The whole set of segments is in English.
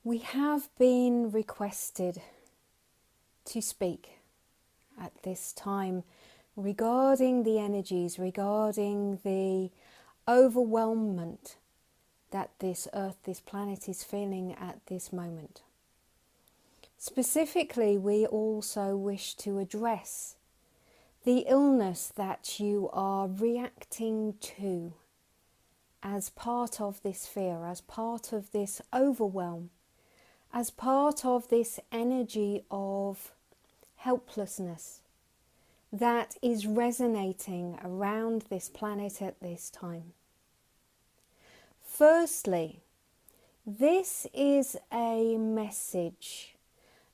We have been requested to speak at this time regarding the energies, regarding the overwhelmment that this earth, this planet is feeling at this moment. Specifically, we also wish to address the illness that you are reacting to as part of this fear, as part of this overwhelm, as part of this energy of helplessness that is resonating around this planet at this time. Firstly, this is a message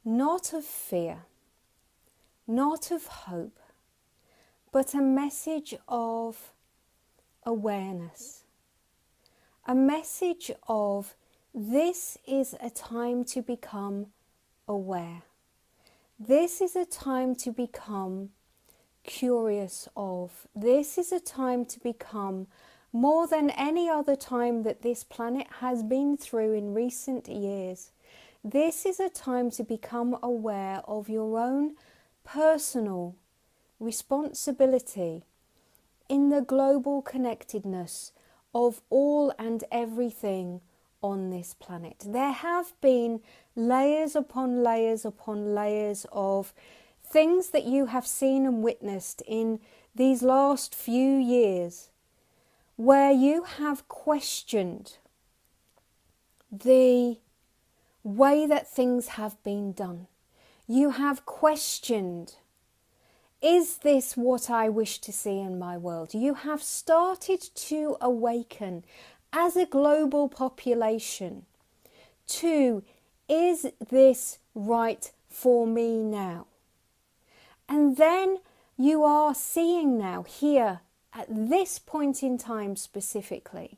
not of fear, not of hope, but a message of awareness. A message of this is a time to become aware. This is a time to become curious of. This is a time to become, more than any other time that this planet has been through in recent years, this is a time to become aware of your own personal responsibility in the global connectedness of all and everything on this planet. There have been layers upon layers upon layers of things that you have seen and witnessed in these last few years where you have questioned the way that things have been done. You have questioned, is this what I wish to see in my world? You have started to awaken as a global population to, is this right for me now? And then you are seeing now, here, at this point in time specifically,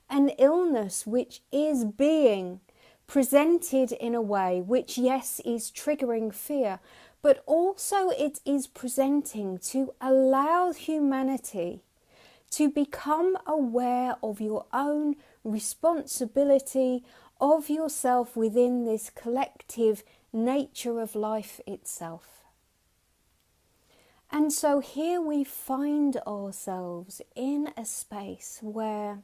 an illness which is being presented in a way which, yes, is triggering fear, but also it is presenting to allow humanity to become aware of your own responsibility of yourself within this collective nature of life itself. And so here we find ourselves in a space where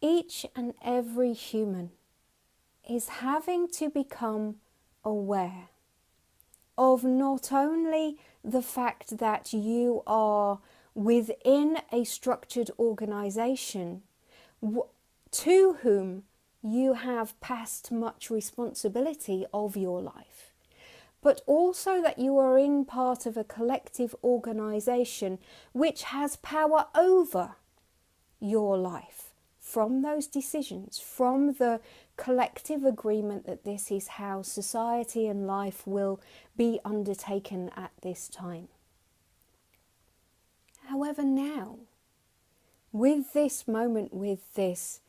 each and every human is having to become aware of not only the fact that you are within a structured organization to whom you have passed much responsibility of your life, but also that you are in part of a collective organization which has power over your life from those decisions, from the collective agreement that this is how society and life will be undertaken at this time. However, now, with this moment, with this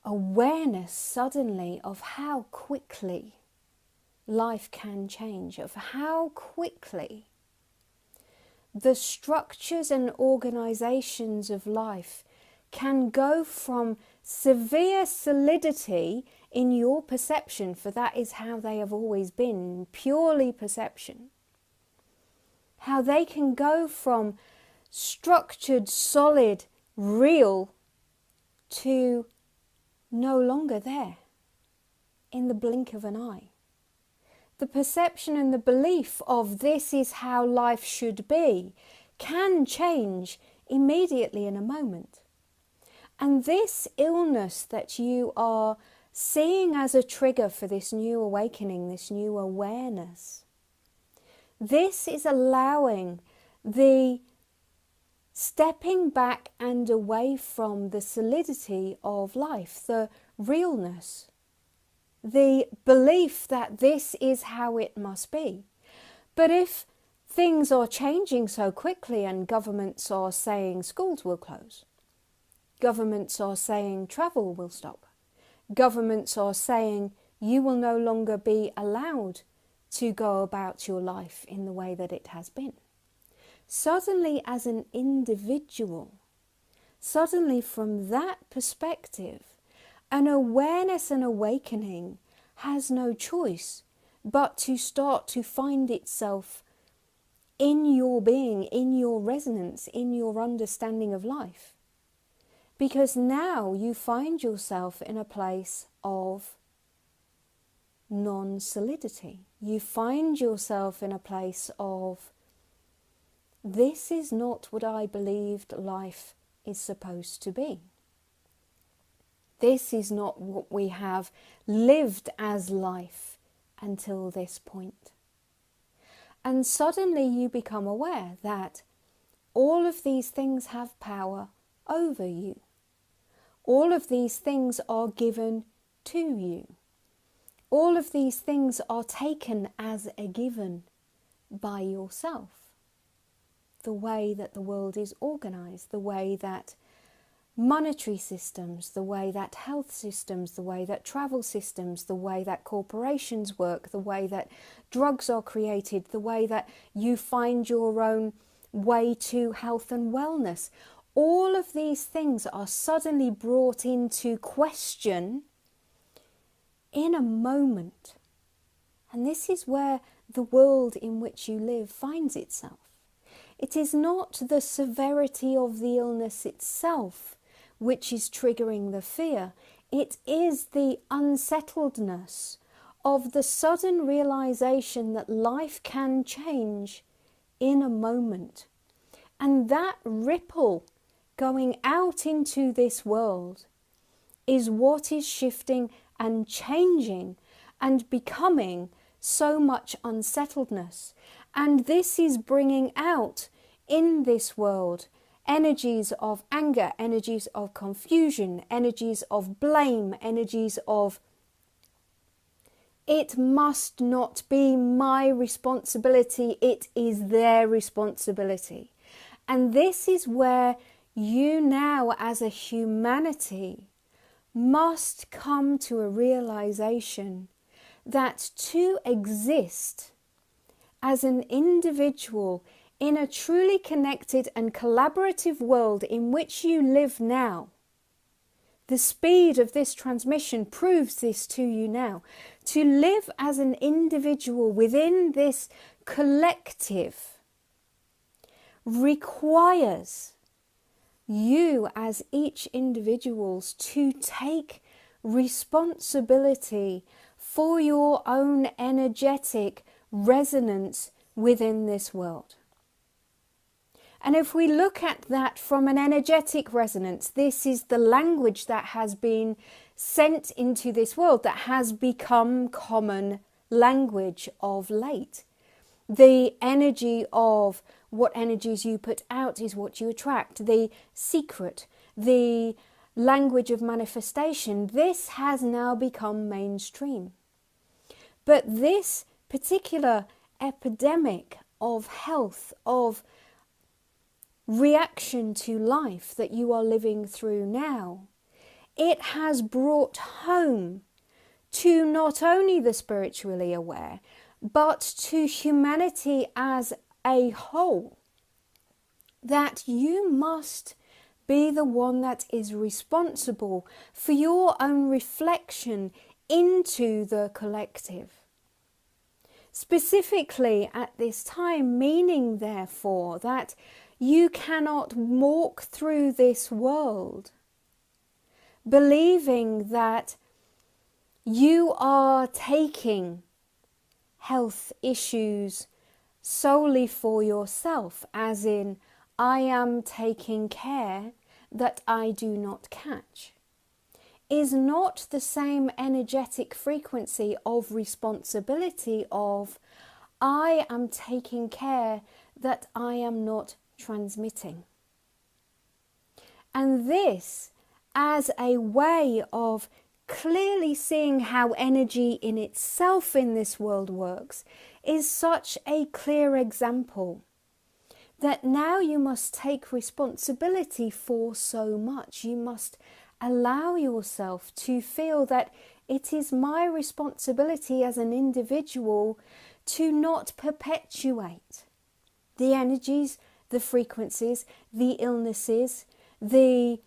awareness suddenly of how quickly life can change, of how quickly the structures and organizations of life can go from severe solidity in your perception, for that is how they have always been, purely perception, how they can go from structured, solid, real to no longer there in the blink of an eye. The perception and the belief of this is how life should be can change immediately in a moment. And this illness that you are seeing as a trigger for this new awakening, this new awareness, this is allowing the stepping back and away from the solidity of life, the realness, the belief that this is how it must be. But if things are changing so quickly and governments are saying schools will close, governments are saying travel will stop, governments are saying you will no longer be allowed to go about your life in the way that it has been. Suddenly, as an individual, suddenly from that perspective, An awareness and awakening has no choice but to start to find itself in your being, in your resonance, in your understanding of life. Because now you find yourself in a place of non-solidity. You find yourself in a place of, this is not what I believed life is supposed to be. This is not what we have lived as life until this point. And suddenly you become aware that all of these things have power over you. All of these things are given to you. All of these things are taken as a given by yourself. The way that the world is organized, the way that monetary systems, the way that health systems, the way that travel systems, the way that corporations work, the way that drugs are created, the way that you find your own way to health and wellness. All of these things are suddenly brought into question in a moment. And this is where the world in which you live finds itself. It is not the severity of the illness itself which is triggering the fear. It is the unsettledness of the sudden realization that life can change in a moment. And that ripple going out into this world is what is shifting and changing and becoming so much unsettledness. And this is bringing out in this world energies of anger, energies of confusion, energies of blame, energies of, it must not be my responsibility, it is their responsibility. And this is where you now as a humanity must come to a realization that to exist as an individual in a truly connected and collaborative world in which you live now, the speed of this transmission proves this to you now. To live as an individual within this collective requires you as each individuals to take responsibility for your own energetic resonance within this world. And if we look at that from an energetic resonance, this is the language that has been sent into this world, that has become common language of late. The energy of what energies you put out is what you attract. The secret, the language of manifestation, this has now become mainstream. But this particular epidemic of health, of reaction to life that you are living through now, it has brought home to not only the spiritually aware, but to humanity as a whole, that you must be the one that is responsible for your own reflection into the collective. Specifically at this time, meaning therefore that you cannot walk through this world believing that you are taking health issues solely for yourself, as in, I am taking care that I do not catch, is not the same energetic frequency of responsibility of, I am taking care that I am not transmitting. And this, as a way of clearly seeing how energy in itself in this world works, is such a clear example that now you must take responsibility for so much. You must allow yourself to feel that it is my responsibility as an individual to not perpetuate the energies, the frequencies, the illnesses, the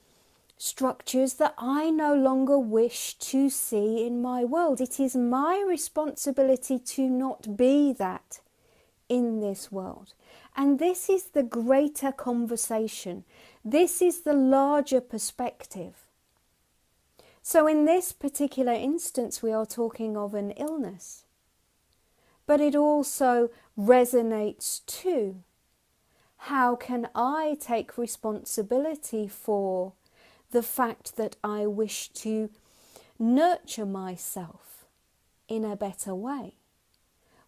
structures that I no longer wish to see in my world. It is my responsibility to not be that in this world. And this is the greater conversation. This is the larger perspective. So in this particular instance, we are talking of an illness. But it also resonates too. How can I take responsibility for the fact that I wish to nurture myself in a better way?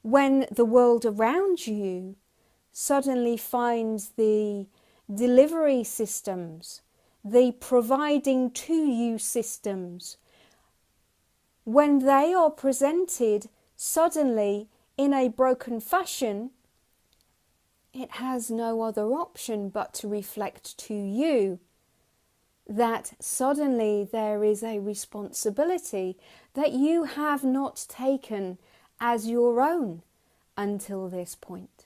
When the world around you suddenly finds the delivery systems, the providing to you systems, when they are presented suddenly in a broken fashion, it has no other option but to reflect to you that suddenly there is a responsibility that you have not taken as your own until this point.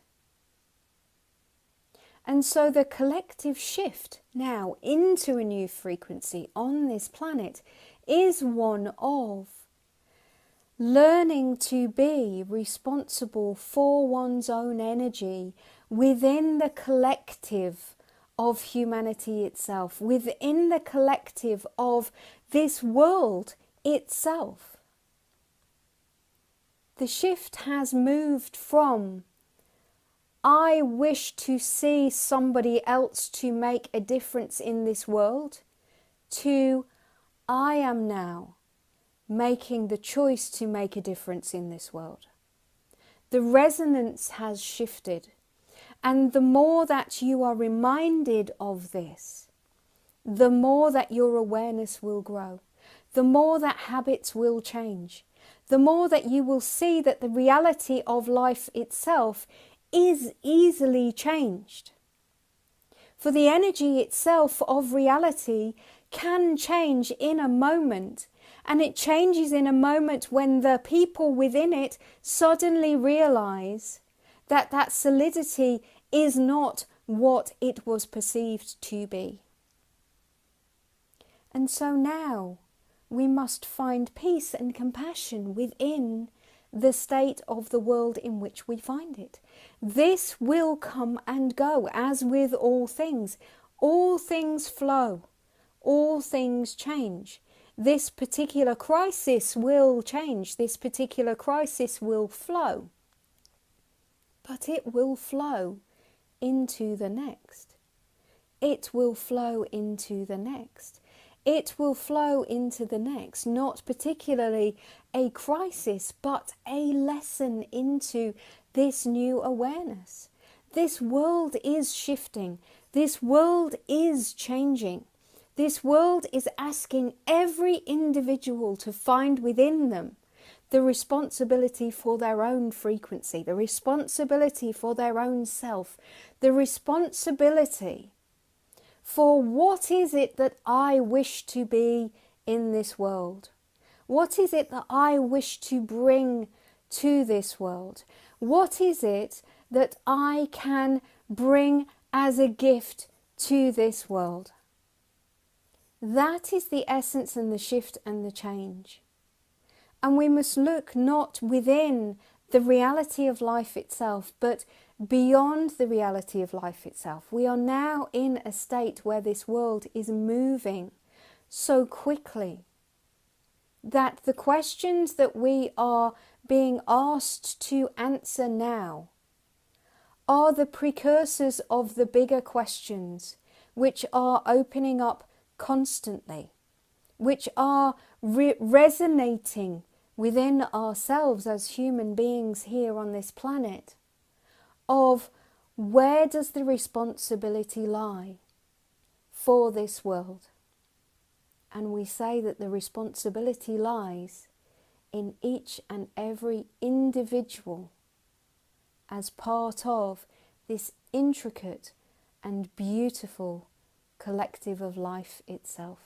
And so the collective shift now into a new frequency on this planet is one of learning to be responsible for one's own energy within the collective of humanity itself, within the collective of this world itself. The shift has moved from I wish to see somebody else to make a difference in this world to I am now making the choice to make a difference in this world. The resonance has shifted. And the more that you are reminded of this, the more that your awareness will grow, the more that habits will change, the more that you will see that the reality of life itself is easily changed. For the energy itself of reality can change in a moment, and it changes in a moment when the people within it suddenly realize that that solidity is not what it was perceived to be. And so now we must find peace and compassion within the state of the world in which we find it. This will come and go, as with all things. All things flow. All things change. This particular crisis will change. This particular crisis will flow. But it will flow into the next. It will flow into the next. It will flow into the next. Not particularly a crisis, but a lesson into this new awareness. This world is shifting. This world is changing. This world is asking every individual to find within them the responsibility for their own frequency, the responsibility for their own self, the responsibility for what is it that I wish to be in this world? What is it that I wish to bring to this world? What is it that I can bring as a gift to this world? That is the essence and the shift and the change. And we must look not within the reality of life itself, but beyond the reality of life itself. We are now in a state where this world is moving so quickly that the questions that we are being asked to answer now are the precursors of the bigger questions which are opening up constantly, which are resonating within ourselves as human beings here on this planet, of where does the responsibility lie for this world? And we say that the responsibility lies in each and every individual as part of this intricate and beautiful collective of life itself.